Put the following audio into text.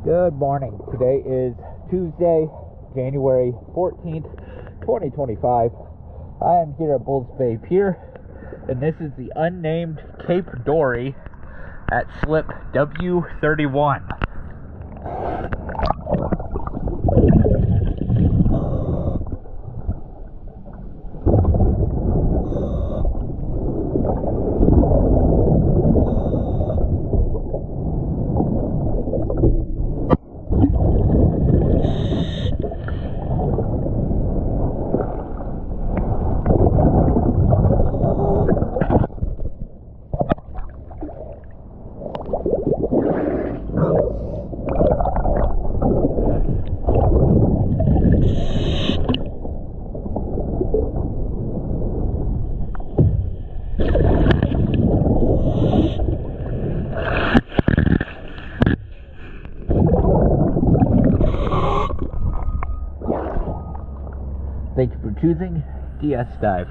Good morning. Today is Tuesday, January 14th, 2025. I am here at Bulls Bay Pier, and this is the unnamed Cape Dory at slip W31. Thank you for choosing DS Dive.